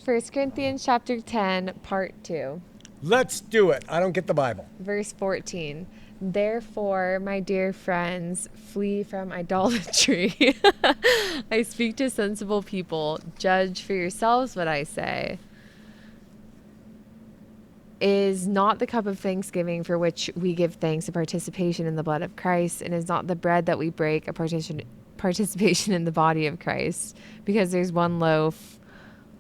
1 Corinthians chapter 10, part 2. Let's do it. I don't get the Bible. Verse 14. Therefore, my dear friends, flee from idolatry. I speak to sensible people. Judge for yourselves what I say. Is not the cup of thanksgiving for which we give thanks a participation in the blood of Christ, and is not the bread that we break a participation in the body of Christ? Because there's one loaf,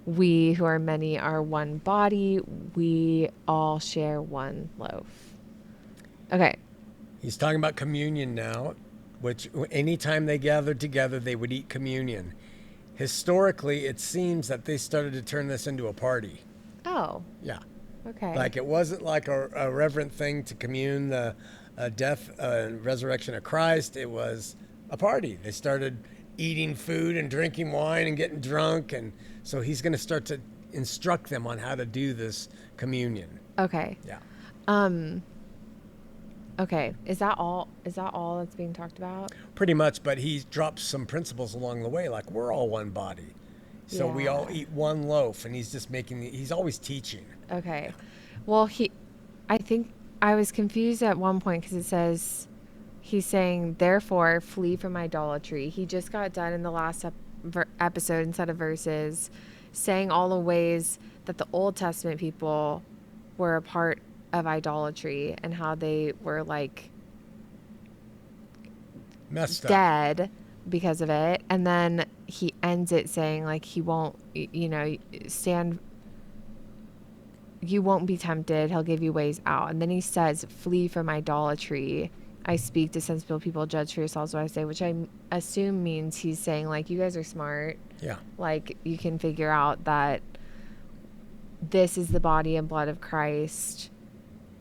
we who are many are one body, we all share one loaf. Okay. He's talking about communion now, which anytime they gathered together, they would eat communion. Historically, it seems that they started to turn this into a party. Oh. Yeah. Okay. Like it wasn't like a reverent thing to commune the death and resurrection of Christ. It was a party. They started eating food and drinking wine and getting drunk. And so he's going to start to instruct them on how to do this communion. Okay. Yeah. Okay. Is that all that's being talked about? Pretty much, but he drops some principles along the way, like we're all one body. So we all eat one loaf, and he's just he's always teaching. Okay. Well, I think I was confused at one point because it says, he's saying, therefore, flee from idolatry. He just got done in the last episode instead of verses saying all the ways that the Old Testament people were a part of idolatry and how they were like Messed dead up because of it. And then he ends it saying like he won't, you won't be tempted. He'll give you ways out. And then he says, flee from idolatry. I speak to sensible people, judge for yourselves what I say, which I assume means he's saying like, you guys are smart. Yeah. Like you can figure out that this is the body and blood of Christ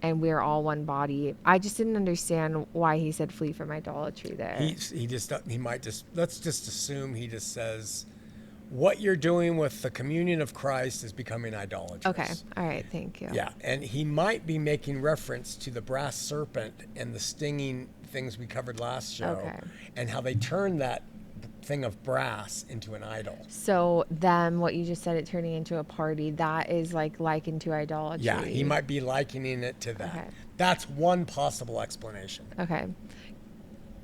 and we're all one body. I just didn't understand why he said flee from idolatry there. Let's just assume he just says, what you're doing with the communion of Christ is becoming idolatrous. Okay. All right. Thank you. Yeah. And he might be making reference to the brass serpent and the stinging things we covered last show. Okay. And how they turned that thing of brass into an idol. So then what you just said, it turning into a party, that is like likened to idolatry. Yeah, he might be likening it to that. Okay. That's one possible explanation. Okay.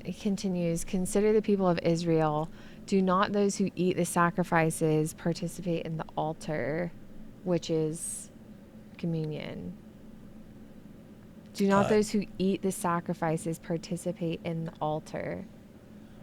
It continues, consider the people of Israel. Do not those who eat the sacrifices participate in the altar, which is communion? Do not those who eat the sacrifices participate in the altar?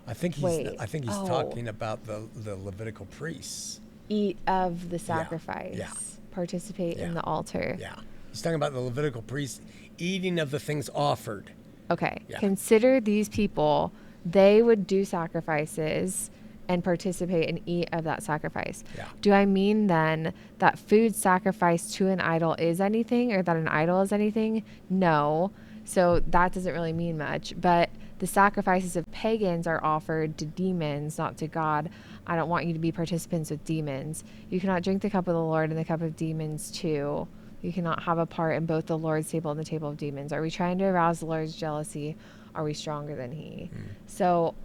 I think he's talking about the Levitical priests. Eat of the sacrifice. Yeah. Participate in the altar. Yeah. He's talking about the Levitical priests eating of the things offered. Okay. Yeah. Consider these people. They would do sacrifices and participate and eat of that sacrifice. Yeah. Do I mean then that food sacrificed to an idol is anything, or that an idol is anything? No. So that doesn't really mean much. But the sacrifices of pagans are offered to demons, not to God. I don't want you to be participants with demons. You cannot drink the cup of the Lord and the cup of demons too. You cannot have a part in both the Lord's table and the table of demons. Are we trying to arouse the Lord's jealousy? Are we stronger than he? So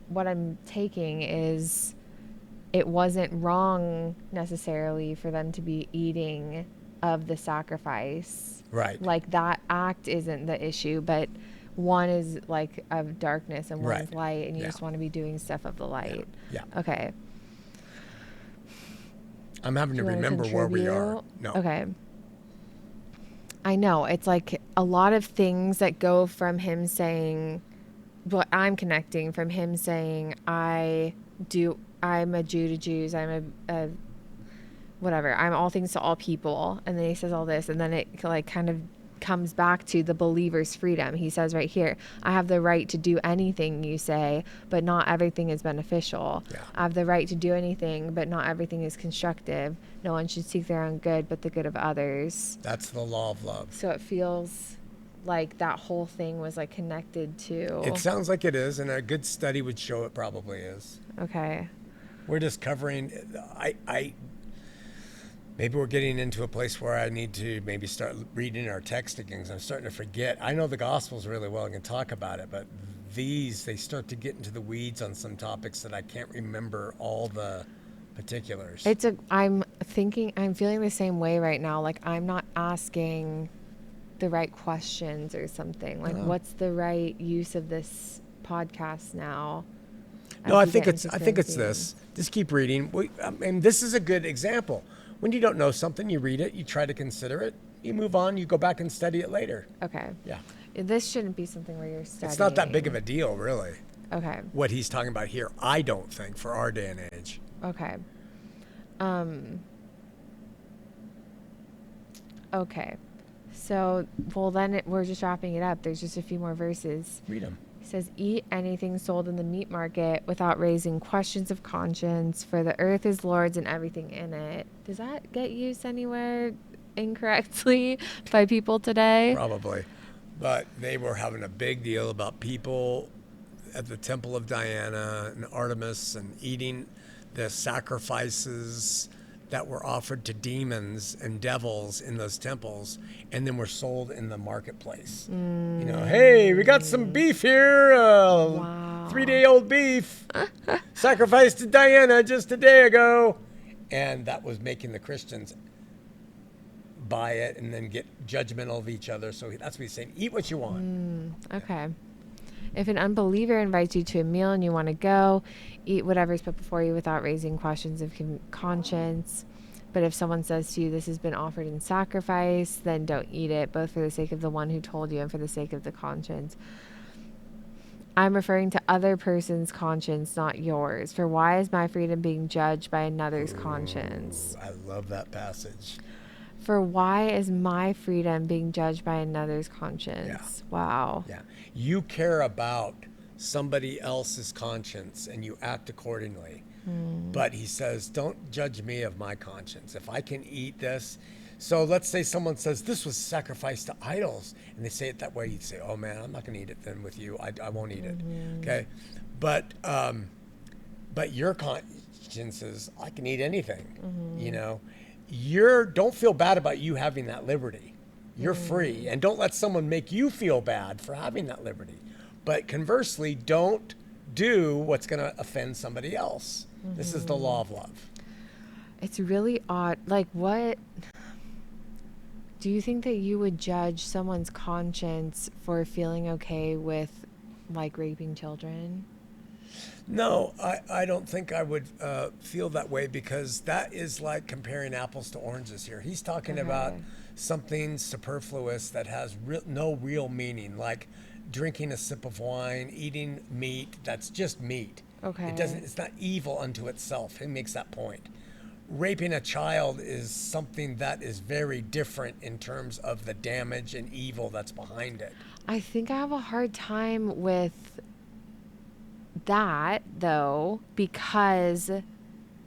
what I'm taking is it wasn't wrong necessarily for them to be eating of the sacrifice. Right. Like that act isn't the issue, but one is like of darkness and one's light, and you just want to be doing stuff of the light. Yeah. Okay. I'm having to remember where we are. No. Okay. I know. It's like a lot of things that go from him saying, what I'm connecting from him saying, I'm a Jew to Jews, I'm a whatever, I'm all things to all people. And then he says all this, and then it like kind of comes back to the believer's freedom. He says right here, I have the right to do anything you say, but not everything is beneficial. Yeah. I have the right to do anything, but not everything is constructive. No one should seek their own good, but the good of others. That's the law of love. So it feels like that whole thing was like connected to. It sounds like it is, and a good study would show it probably is. Okay. We're just covering, maybe we're getting into a place where I need to maybe start reading our text again, because I'm starting to forget. I know the Gospels really well and can talk about it, but they start to get into the weeds on some topics that I can't remember all the particulars. I'm feeling the same way right now. Like, I'm not asking the right questions or something. Like, what's the right use of this podcast now? No, I think it's this. Just keep reading. This is a good example. When you don't know something, you read it, you try to consider it, you move on, you go back and study it later. Okay. Yeah. This shouldn't be something where you're studying. It's not that big of a deal, really. Okay. What he's talking about here, I don't think, for our day and age. Okay. Okay. So, well, then we're just wrapping it up. There's just a few more verses. Read them. It says, eat anything sold in the meat market without raising questions of conscience, for the earth is Lord's and everything in it. Does that get used anywhere incorrectly by people today? Probably. But they were having a big deal about people at the Temple of Diana and Artemis and eating the sacrifices that were offered to demons and devils in those temples, and then were sold in the marketplace. Hey, we got some beef here, 3-day-old beef, sacrificed to Diana just a day ago. And that was making the Christians buy it and then get judgmental of each other. So that's what he's saying. Eat what you want. Okay. If an unbeliever invites you to a meal and you want to go, eat whatever's put before you without raising questions of conscience. But if someone says to you, this has been offered in sacrifice, then don't eat it, both for the sake of the one who told you and for the sake of the conscience. I'm referring to other person's conscience, not yours. For why is my freedom being judged by another's conscience? I love that passage. For why is my freedom being judged by another's conscience? Yeah. Wow. Yeah. You care about somebody else's conscience and you act accordingly. But he says, don't judge me of my conscience. If I can eat this. So let's say someone says, this was sacrificed to idols. And they say it that way. You'd say, oh, man, I'm not going to eat it then with you. I won't eat it. Okay. But your conscience is, I can eat anything. Don't feel bad about you having that liberty. You're free. And don't let someone make you feel bad for having that liberty. But conversely, don't do what's going to offend somebody else. This is the law of love. It's really odd. Like, what do you think that you would judge someone's conscience for feeling okay with, like, raping children? No, I don't think I would feel that way, because that is like comparing apples to oranges here. He's talking about something superfluous that has no real meaning, like drinking a sip of wine, eating meat that's just meat. Okay. It's not evil unto itself. He makes that point. Raping a child is something that is very different in terms of the damage and evil that's behind it. I think I have a hard time with that, though, because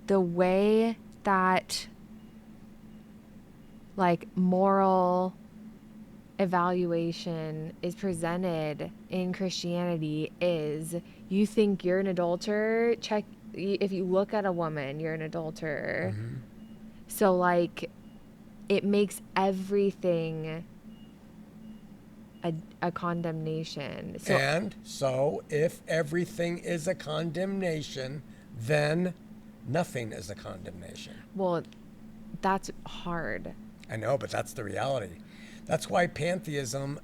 the way that, like, moral evaluation is presented in Christianity is, you think you're an adulterer, if you look at a woman, you're an adulterer. So, like, it makes everything a condemnation. So if everything is a condemnation, then nothing is a condemnation. Well, that's hard. I know, but that's the reality. That's why pantheism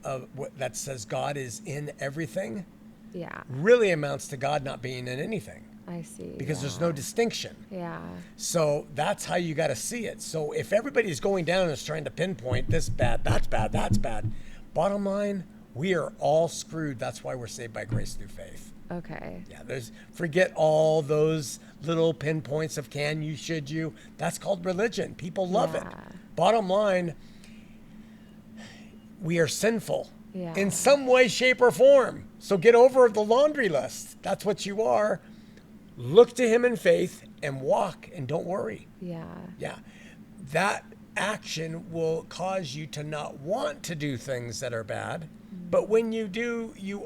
that says God is in everything really amounts to God not being in anything. I see. Because there's no distinction. Yeah. So that's how you got to see it. So if everybody's going down and is trying to pinpoint this bad, that's bad, that's bad, bottom line, we are all screwed. That's why we're saved by grace through faith. Okay. Yeah, forget all those little pinpoints of can you, should you. That's called religion. People love it. Bottom line, we are sinful in some way, shape, or form. So get over the laundry list. That's what you are. Look to him in faith and walk, and don't worry. Yeah. That action will cause you to not want to do things that are bad. But when you do, you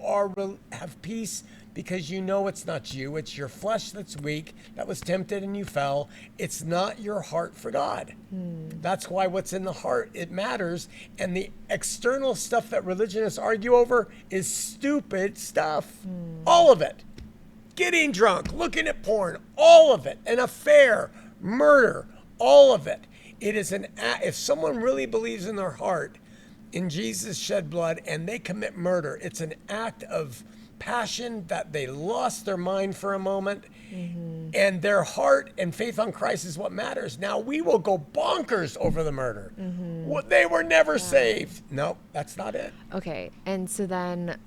have peace, because you know it's not you. It's your flesh that's weak, that was tempted and you fell. It's not your heart for God. That's why what's in the heart, it matters. And the external stuff that religionists argue over is stupid stuff. All of it. Getting drunk, looking at porn, all of it. An affair, murder, all of it. It is an act. If someone really believes in their heart in Jesus shed blood and they commit murder, it's an act of passion that they lost their mind for a moment, and their heart and faith on Christ is what matters. Now we will go bonkers over the murder. They were never saved. No, that's not it. Okay, and so then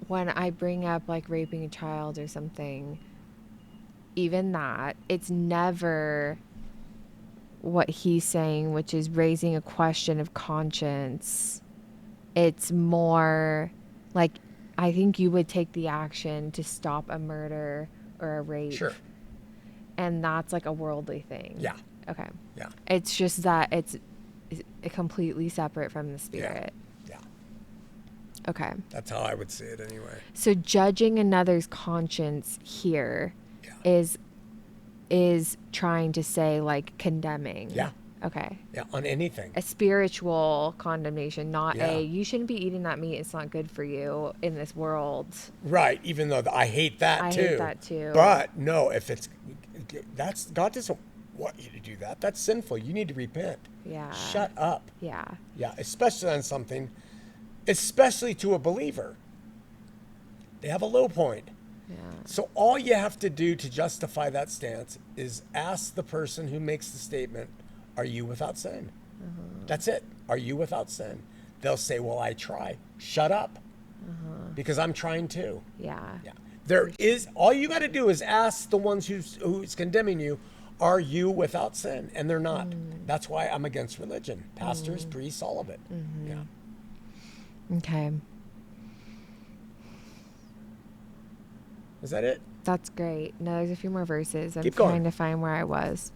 when I bring up like raping a child or something, even that, it's never what he's saying, which is raising a question of conscience. It's more like, I think you would take the action to stop a murder or a rape. Sure. And that's like a worldly thing. Yeah. Okay. Yeah. It's just that it's completely separate from the spirit. Yeah. Okay. That's how I would see it anyway. So judging another's conscience here is trying to say like condemning. Yeah. Okay. Yeah, on anything. A spiritual condemnation, not you shouldn't be eating that meat. It's not good for you in this world. Right, even though I hate that I too. hate that too. But no, if God doesn't want you to do that. That's sinful. You need to repent. Yeah. Shut up. Yeah. Yeah, especially on something, especially to a believer. They have a low point. Yeah. So all you have to do to justify that stance is ask the person who makes the statement, are you without sin? That's it. Are you without sin? They'll say, well, I try. Shut up. Because I'm trying too. Yeah. Yeah. There is, all you got to do is ask the ones who's condemning you, are you without sin? And they're not. That's why I'm against religion. Pastors, priests, all of it. Yeah. Okay. Is that it? That's great. No, there's a few more verses. I'm Keep going. trying to find where I was.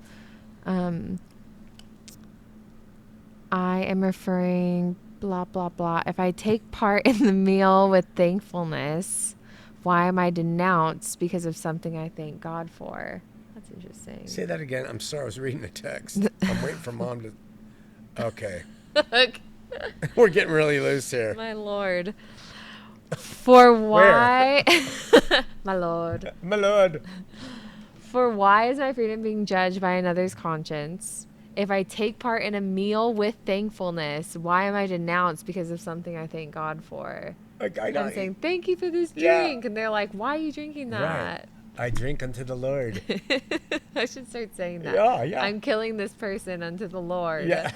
I am referring blah, blah, blah. If I take part in the meal with thankfulness, why am I denounced because of something I thank God for? That's interesting. Say that again. I'm sorry. I was reading the text. I'm waiting for Mom to. Okay. We're getting really loose here. My Lord. For why? My Lord. My Lord. For why is my freedom being judged by another's conscience? If I take part in a meal with thankfulness, why am I denounced because of something I thank God for? I'm saying, thank you for this drink. And they're like, why are you drinking that? Right. I drink unto the Lord. I should start saying that. Yeah. I'm killing this person unto the Lord. Yeah.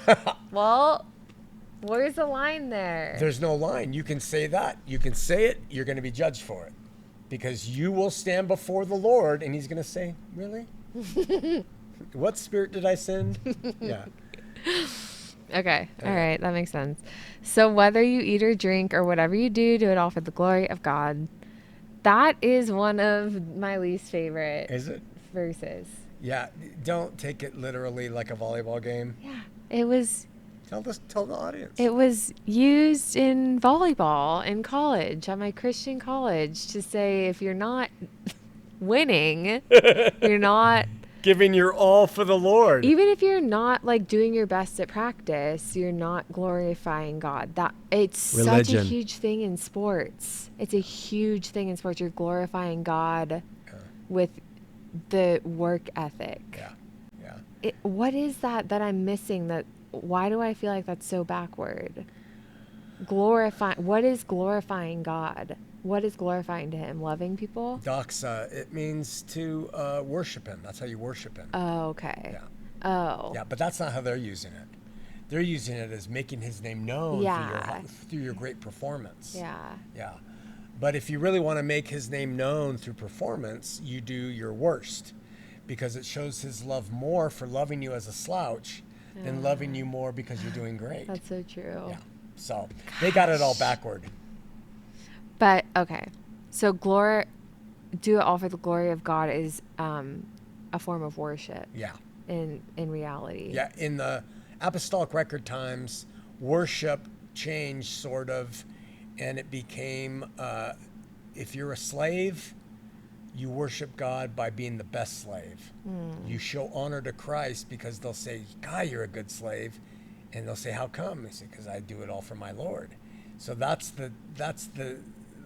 Well, where's the line there? There's no line. You can say that. You can say it. You're going to be judged for it. Because you will stand before the Lord and he's going to say, really? What spirit did I send? Yeah. Okay. All right. That makes sense. So whether you eat or drink or whatever you do, do it all for the glory of God. That is one of my least favorite verses. Yeah. Don't take it literally like a volleyball game. Yeah. It was... Tell the audience. It was used in volleyball in college, at my Christian college, to say if you're not winning, you're not giving your all for the Lord. Even if you're not like doing your best at practice, you're not glorifying God. It's Religion. Such a huge thing in sports. It's a huge thing in sports. You're glorifying God with the work ethic. Yeah. What is that I'm missing? Why do I feel like that's so backward? What is glorifying God? What is glorifying to him? Loving people? Doxa, it means to worship him. That's how you worship him. Oh, okay. Yeah. Oh. Yeah, but that's not how they're using it. They're using it as making his name known through your great performance. Yeah. Yeah. But if you really want to make his name known through performance, you do your worst, because it shows his love more for loving you as a slouch than loving you more because you're doing great. That's so true. Yeah. So they got it all backward. But okay, so do it all for the glory of God is a form of worship. Yeah. In reality. Yeah. In the apostolic record times, worship changed sort of, and it became if you're a slave, you worship God by being the best slave. You show honor to Christ because they'll say, God, you're a good slave. And they'll say, how come? They say, because I do it all for my Lord. So that's the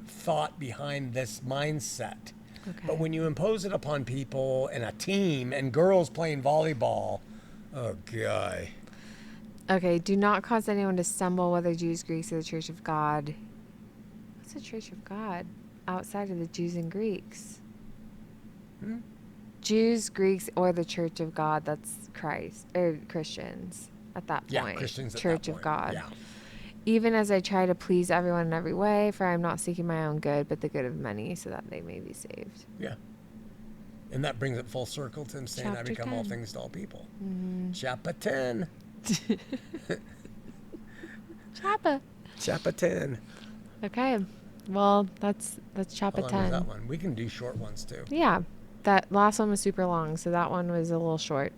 thought behind this mindset. Okay. But when you impose it upon people and a team and girls playing volleyball, oh, guy. Okay, do not cause anyone to stumble, whether Jews, Greeks, or the Church of God. What's the Church of God outside of the Jews and Greeks? Jews, Greeks, or the Church of God, that's Christ, or Christians at that point. Yeah, Christians at Church that of point. God. Yeah. Even as I try to please everyone in every way, for I am not seeking my own good, but the good of many, so that they may be saved. Yeah. And that brings it full circle to him saying, I Chapter become 10. all things to all people. Chapter 10. Chappa. Chapter 10. Okay. Well, that's Chappa How long 10. was that one? We can do short ones too. Yeah. That last one was super long, so that one was a little short.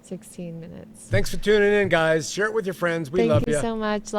16 minutes. Thanks for tuning in, guys. Share it with your friends. We love Thank you you. so much.